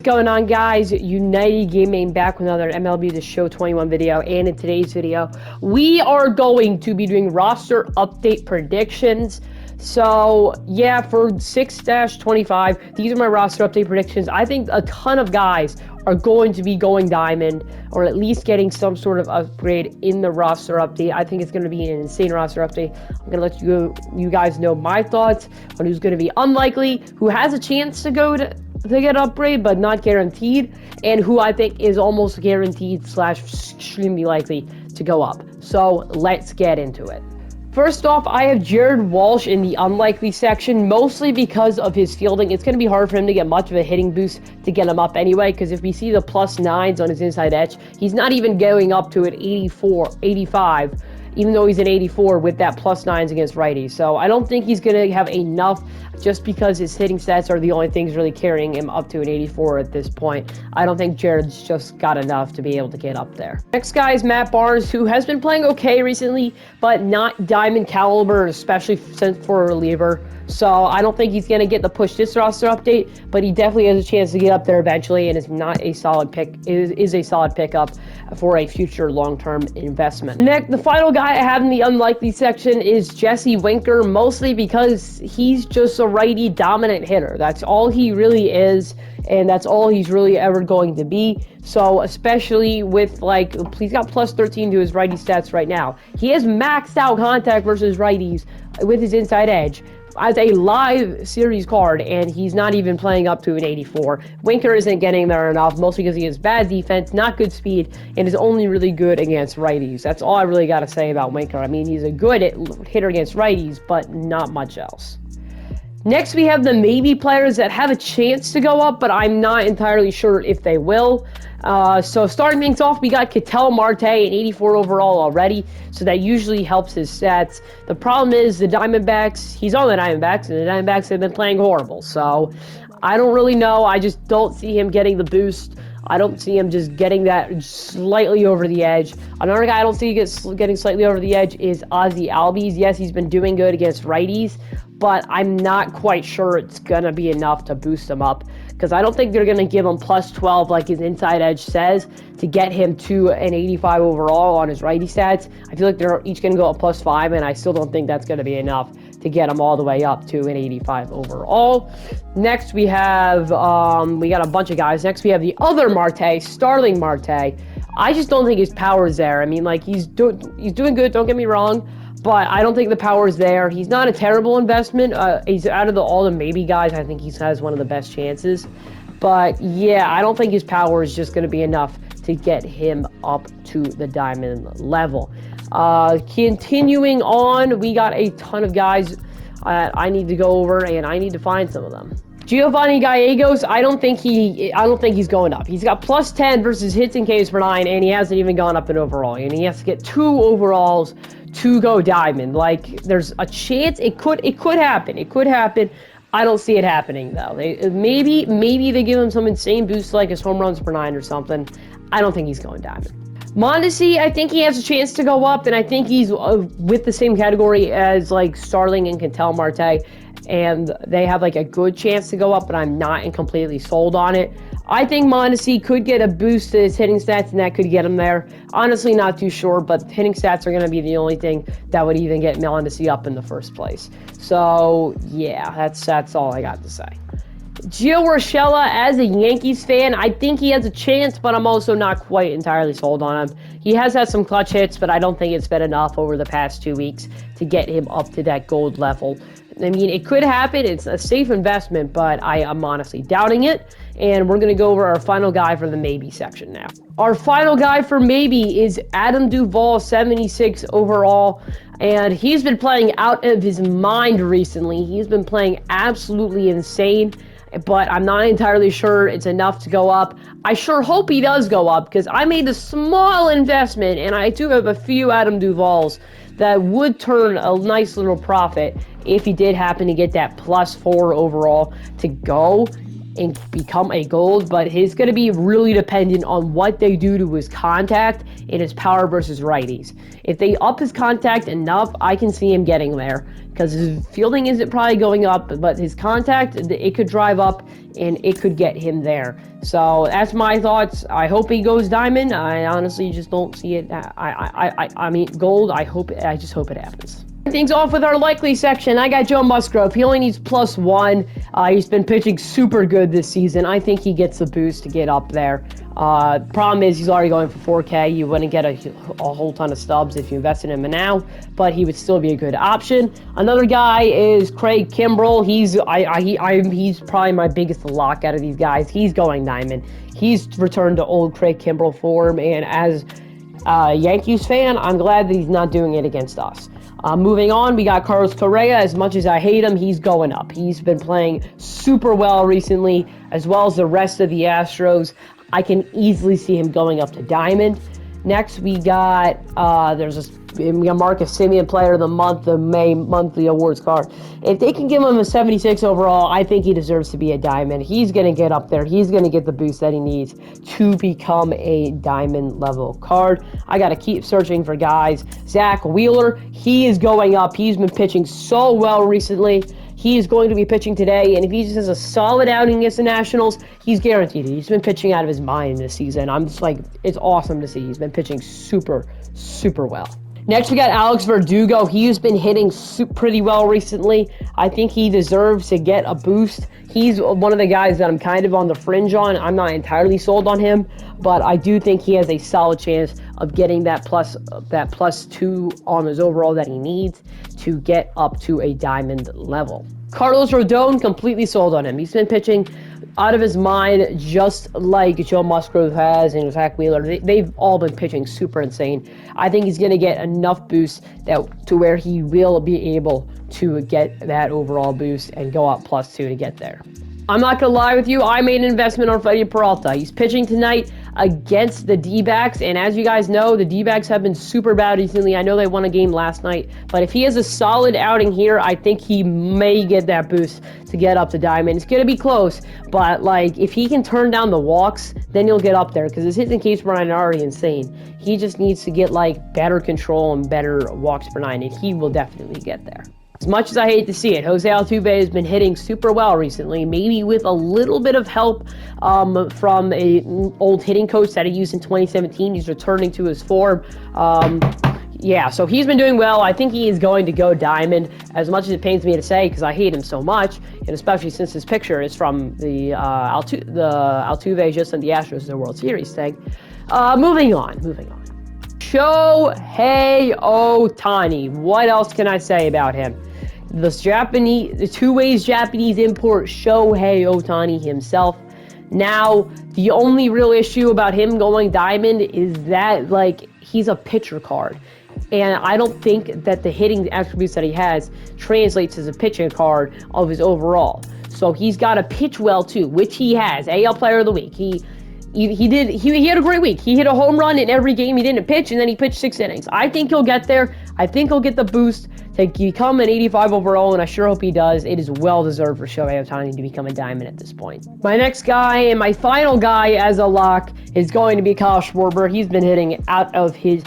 What's going on, guys? United Gaming back with another MLB The Show 21 video, and in today's video we are going to be doing roster update predictions. So yeah, for 6-25, these are my roster update predictions. I think a ton of guys are going to be going diamond, or at least getting some sort of upgrade in the roster update. I think it's going to be an insane roster update. I'm going to let you guys know my thoughts on who's going to be unlikely, who has a chance to go to get upgrade but not guaranteed, and who I think is almost guaranteed / extremely likely to go up. So let's get into it. First off, I have Jared Walsh in the unlikely section, mostly because of his fielding. It's going to be hard for him to get much of a hitting boost to get him up anyway, because if we see the +9s on his inside edge, he's not even going up to an 84, 85, even though he's an 84 with that +9s against righties. So I don't think he's going to have enough, just because his hitting stats are the only things really carrying him up to an 84 at this point. I don't think Jared's just got enough to be able to get up there. Next guy is Matt Barnes, who has been playing okay recently, but not diamond caliber, especially since for a reliever. So I don't think he's going to get the push this roster update, but he definitely has a chance to get up there eventually, and is not a solid pick. Is a solid pickup for a future long-term investment. Next, the final guy I have in the unlikely section is Jesse Winker, mostly because he's just a righty dominant hitter. That's all he really is, and that's all he's really ever going to be. So especially with, like, he's got +13 to his righty stats right now. He has maxed out contact versus righties with his inside edge as a live series card, and he's not even playing up to an 84. Winker isn't getting there enough, mostly because he has bad defense, not good speed, and is only really good against righties. That's all I really got to say about Winker. I mean, he's a good hitter against righties, but not much else. Next, we have the maybe players that have a chance to go up, but I'm not entirely sure if they will. So starting things off, we got Ketel Marte, an 84 overall already, so that usually helps his stats. The problem is the Diamondbacks, he's on the Diamondbacks, and the Diamondbacks have been playing horrible. So I don't really know. I just don't see him getting the boost. I don't see him just getting that slightly over the edge. Another guy I don't see getting slightly over the edge is Ozzie Albies. Yes, he's been doing good against righties, but I'm not quite sure it's going to be enough to boost him up, because I don't think they're going to give him +12 like his inside edge says to get him to an 85 overall on his righty stats. I feel like they're each going to go up +5, and I still don't think that's going to be enough to get him all the way up to an 85 overall. Next, we have, we got a bunch of guys. Next, we have the other Marte, Starling Marte. I just don't think his power is there. I mean, like, he's doing good, don't get me wrong, but I don't think the power is there. He's not a terrible investment. He's out of all the maybe guys, I think he has one of the best chances. But yeah, I don't think his power is just going to be enough to get him up to the diamond level. Continuing on, we got a ton of guys I need to go over, and I need to find some of them. Giovanni Gallegos, I don't think he's going up. He's got +10 versus hits and Ks per 9, and he hasn't even gone up in overall. And he has to get 2 overalls to go diamond. Like, there's a chance it could happen. It could happen. I don't see it happening though. Maybe they give him some insane boost like his home runs per 9 or something. I don't think he's going diamond. Mondesi, I think he has a chance to go up, and I think he's with the same category as like Starling and Ketel Marte, and they have like a good chance to go up, but I'm not completely sold on it. I think Mondesi could get a boost to his hitting stats, and that could get him there. Honestly, not too sure, but hitting stats are going to be the only thing that would even get Mondesi up in the first place. So yeah, that's all I got to say. Gio Urshela, as a Yankees fan, I think he has a chance, but I'm also not quite entirely sold on him. He has had some clutch hits, but I don't think it's been enough over the past 2 weeks to get him up to that gold level. I mean, it could happen. It's a safe investment, but I am honestly doubting it. And we're going to go over our final guy for the maybe section now. Our final guy for maybe is Adam Duvall, 76 overall. And he's been playing out of his mind recently. He's been playing absolutely insane, but I'm not entirely sure it's enough to go up. I sure hope he does go up, because I made a small investment, and I do have a few Adam Duvalls that would turn a nice little profit if he did happen to get that +4 overall to go. and become a gold, but he's going to be really dependent on what they do to his contact and his power versus righties. If they up his contact enough, I can see him getting there, because his fielding isn't probably going up, but his contact, it could drive up and it could get him there. So that's my thoughts. I hope he goes diamond. I honestly just don't see it. I mean gold. I just hope it happens. Things off with our likely section. I got Joe Musgrove. He only needs +1. He's been pitching super good this season. I think he gets the boost to get up there. Problem is, he's already going for 4K. You wouldn't get a whole ton of stubs if you invested in him now, but he would still be a good option. Another guy is Craig Kimbrell. He's probably my biggest lock out of these guys. He's going diamond. He's returned to old Craig Kimbrell form, and as a Yankees fan, I'm glad that he's not doing it against us. Moving on, we got Carlos Correa. As much as I hate him, he's going up. He's been playing super well recently, as well as the rest of the Astros. I can easily see him going up to diamond. Next, we got Marcus Semien, Player of the Month, the May monthly awards card. If they can give him a 76 overall, I think he deserves to be a diamond. He's going to get up there. He's going to get the boost that he needs to become a diamond level card. I got to keep searching for guys. Zach Wheeler, he is going up. He's been pitching so well recently. He is going to be pitching today, and if he just has a solid outing against the Nationals, he's guaranteed it. He's been pitching out of his mind this season. I'm just like, it's awesome to see. He's been pitching super, super well. Next, we got Alex Verdugo. He's been hitting pretty well recently. I think he deserves to get a boost. He's one of the guys that I'm kind of on the fringe on. I'm not entirely sold on him, but I do think he has a solid chance of getting that +2 on his overall that he needs to get up to a diamond level. Carlos Rodon, completely sold on him. He's been pitching out of his mind, just like Joe Musgrove has and Zach Wheeler. They've all been pitching super insane. I think he's going to get enough boost to where he will be able to get that overall boost and go up +2 to get there. I'm not going to lie with you. I made an investment on Freddie Peralta. He's pitching tonight against the D-backs, and as you guys know, the D-backs have been super bad recently. I know they won a game last night, but if he has a solid outing here, I think he may get that boost to get up to diamond. It's going to be close, but like if he can turn down the walks, then he'll get up there, because his hits and Ks per 9 are already insane. He just needs to get like better control and better walks per 9, and he will definitely get there. As much as I hate to see it, Jose Altuve has been hitting super well recently, maybe with a little bit of help from an old hitting coach that he used in 2017. He's returning to his form. Yeah, so he's been doing well. I think he is going to go diamond, as much as it pains me to say, because I hate him so much, and especially since his picture is from the Altuve just in the Astros in the World Series thing. Moving on. Shohei Ohtani. What else can I say about him? The two-ways Japanese import Shohei Ohtani himself. Now, the only real issue about him going diamond is that, like, he's a pitcher card. And I don't think that the hitting attributes that he has translates as a pitching card of his overall. So he's got to pitch well, too, which he has. AL Player of the Week. He had a great week. He hit a home run in every game he didn't pitch, and then he pitched 6 innings. I think he'll get there. I think he'll get the boost to become an 85 overall, and I sure hope he does. It is well-deserved for Shohei Ohtani to become a diamond at this point. My next guy and my final guy as a lock is going to be Kyle Schwarber. He's been hitting out of his...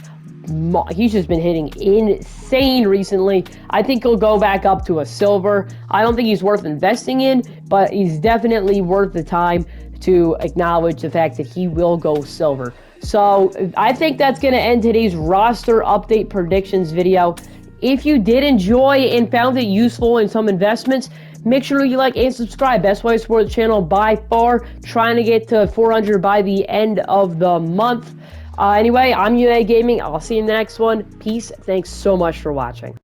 He's just been hitting insane recently. I think he'll go back up to a silver. I don't think he's worth investing in, but he's definitely worth the time to acknowledge the fact that he will go silver. So I think that's going to end today's roster update predictions video. If you did enjoy and found it useful in some investments, make sure you like and subscribe. Best way to support the channel by far. Trying to get to 400 by the end of the month. Anyway, I'm UA Gaming. I'll see you in the next one. Peace. Thanks so much for watching.